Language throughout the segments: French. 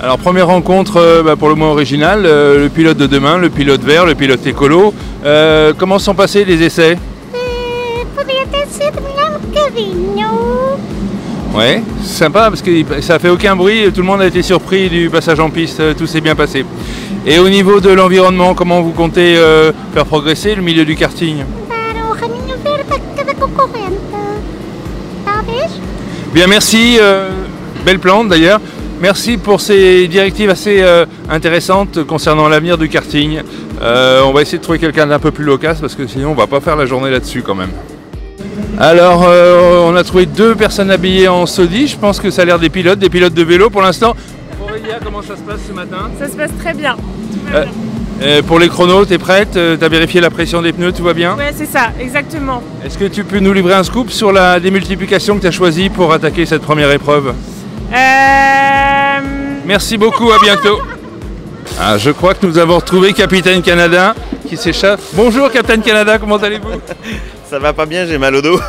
Alors première rencontre pour le moins original, le pilote de demain, le pilote vert, le pilote écolo. Comment sont passés les essais? Ouais, sympa parce que ça fait aucun bruit, tout le monde a été surpris du passage en piste, tout s'est bien passé. Et au niveau de l'environnement, comment vous comptez faire progresser le milieu du karting? Bien, merci, belle plante d'ailleurs. Merci pour ces directives assez intéressantes concernant l'avenir du karting. On va essayer de trouver quelqu'un d'un peu plus loquace parce que sinon on va pas faire la journée là-dessus quand même. Alors on a trouvé 2 personnes habillées en Sodi, je pense que ça a l'air des pilotes de vélo pour l'instant. Aurélia, comment ça se passe ce matin? Ça se passe très bien, tout va bien. Pour les chronos, tu es prête? Tu as vérifié la pression des pneus, tout va bien? Oui, c'est ça, exactement. Est-ce que tu peux nous livrer un scoop sur la démultiplication que tu as choisie pour attaquer cette première épreuve? Merci beaucoup, à bientôt. Ah, je crois que nous avons retrouvé Capitaine Canada qui s'échappe. Bonjour Capitaine Canada, comment allez-vous? Ça va pas bien, j'ai mal au dos.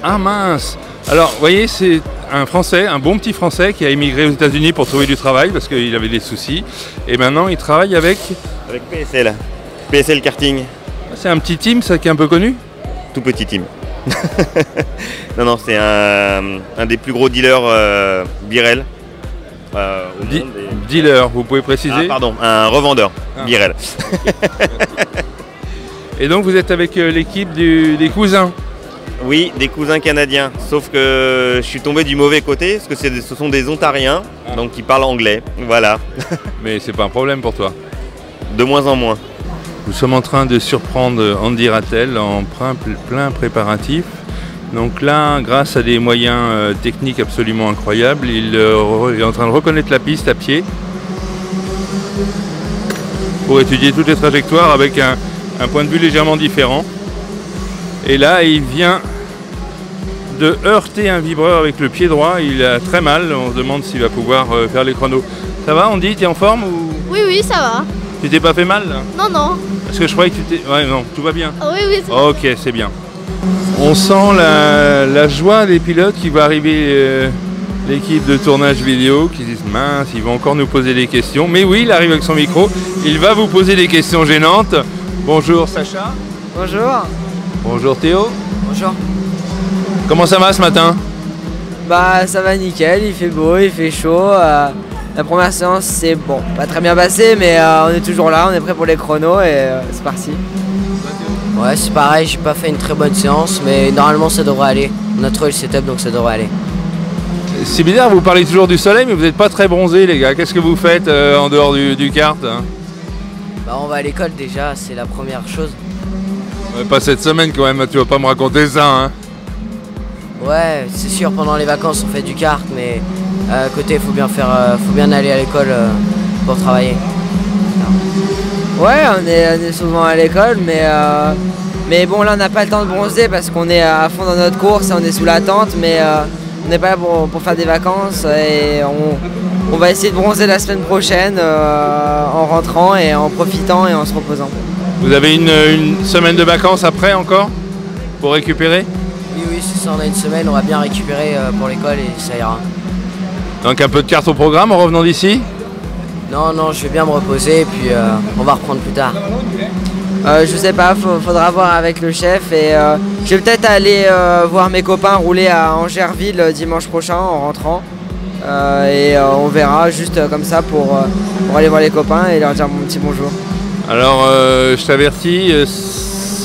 Ah mince. Alors, vous voyez, c'est un Français, un bon petit Français qui a émigré aux États-Unis pour trouver du travail parce qu'il avait des soucis. Et maintenant, il travaille avec PSL. PSL Karting. C'est un petit team, ça, qui est un peu connu? Tout petit team. Non, c'est un des plus gros dealers Birel. Dealer, vous pouvez préciser? Ah, pardon, un revendeur Birel. Et donc vous êtes avec l'équipe des cousins? Oui, des cousins canadiens, sauf que je suis tombé du mauvais côté, parce que ce sont des Ontariens, donc qui parlent anglais, voilà. Mais c'est pas un problème pour toi? De moins en moins. Nous sommes en train de surprendre Andy Rattel en plein préparatif. Donc là, grâce à des moyens techniques absolument incroyables, il est en train de reconnaître la piste à pied pour étudier toutes les trajectoires avec un point de vue légèrement différent. Et là, il vient de heurter un vibreur avec le pied droit. Il a très mal. On se demande s'il va pouvoir faire les chronos. Ça va, Andy? Tu es en forme ou... Oui, ça va. Tu t'es pas fait mal là? Non. Parce que je croyais que tu t'es... Ouais, non, tout va bien. Oui. Ok, c'est bien. On sent la joie des pilotes qui va arriver, l'équipe de tournage vidéo, qui disent mince, ils vont encore nous poser des questions. Mais oui, il arrive avec son micro, il va vous poser des questions gênantes. Bonjour Sacha. Bonjour. Bonjour Théo. Bonjour. Comment ça va ce matin? Bah ça va nickel, il fait beau, il fait chaud. La première séance c'est bon, pas très bien passé, mais on est toujours là, on est prêt pour les chronos et c'est parti. Ouais, c'est pareil, j'ai pas fait une très bonne séance, mais normalement ça devrait aller. On a trouvé le setup donc ça devrait aller. C'est bizarre, vous parlez toujours du soleil, mais vous n'êtes pas très bronzés les gars. Qu'est-ce que vous faites en dehors du kart? Bah on va à l'école déjà, c'est la première chose. Ouais, pas cette semaine quand même, tu vas pas me raconter ça hein? Ouais, c'est sûr, pendant les vacances on fait du kart, mais à côté faut bien aller à l'école pour travailler. Ouais, on est souvent à l'école, mais bon là on n'a pas le temps de bronzer parce qu'on est à fond dans notre course et on est sous la tente, mais on n'est pas là pour faire des vacances et on va essayer de bronzer la semaine prochaine en rentrant et en profitant et en se reposant. Vous avez une semaine de vacances après encore pour récupérer? Oui, c'est ça, on a une semaine, on va bien récupérer pour l'école et ça ira. Donc un peu de carte au programme en revenant d'ici? Non, je vais bien me reposer et puis on va reprendre plus tard. Je sais pas, faudra voir avec le chef et je vais peut-être aller voir mes copains rouler à Angerville dimanche prochain en rentrant et on verra juste comme ça pour aller voir les copains et leur dire mon petit bonjour. Alors je t'avertis,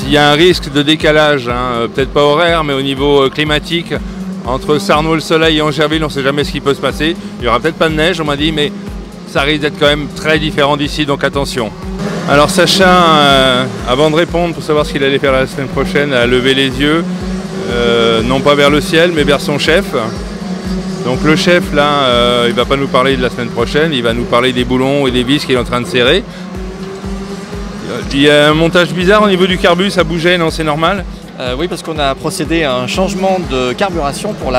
il y a un risque de décalage, hein, peut-être pas horaire mais au niveau climatique entre Sarno-le-Soleil et Angerville, on ne sait jamais ce qui peut se passer. Il n'y aura peut-être pas de neige, on m'a dit, mais ça risque d'être quand même très différent d'ici, donc attention. Alors Sacha, avant de répondre pour savoir ce qu'il allait faire la semaine prochaine, a levé les yeux, non pas vers le ciel, mais vers son chef. Donc le chef, là, il ne va pas nous parler de la semaine prochaine, il va nous parler des boulons et des vis qu'il est en train de serrer. Il y a un montage bizarre au niveau du carbu, ça bougeait, non, c'est normal? Oui, parce qu'on a procédé à un changement de carburation pour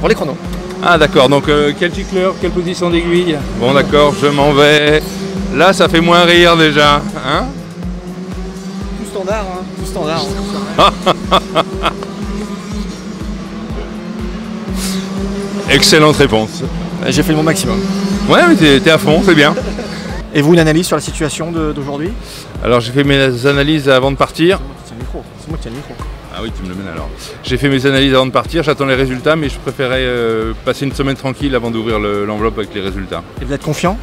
les chronos. Ah d'accord, donc quel gicleur, quelle position d'aiguille? Bon d'accord, je m'en vais. Là ça fait moins rire déjà, hein? Tout standard, hein? Tout standard. Excellente réponse. J'ai fait mon maximum. Ouais, mais t'es à fond, c'est bien. Et vous, une analyse sur la situation d'aujourd'hui? Alors j'ai fait mes analyses avant de partir. C'est moi qui tiens le micro. Ah oui, tu me le mènes alors. J'ai fait mes analyses avant de partir, j'attends les résultats, mais je préférais passer une semaine tranquille avant d'ouvrir l'enveloppe avec les résultats. Et vous êtes confiant?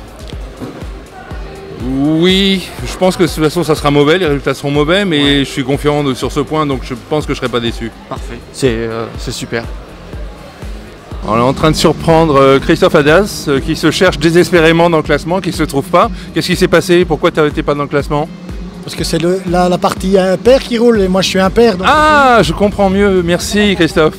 Oui, je pense que de toute façon ça sera mauvais, les résultats seront mauvais, mais je suis confiant sur ce point, donc je pense que je ne serai pas déçu. Parfait. C'est super. On est en train de surprendre Christophe Hadas, qui se cherche désespérément dans le classement, qui ne se trouve pas. Qu'est-ce qui s'est passé? Pourquoi tu n'étais pas dans le classement? Parce que c'est la partie impair qui roule et moi je suis impair. Donc ah, je comprends mieux. Merci Christophe.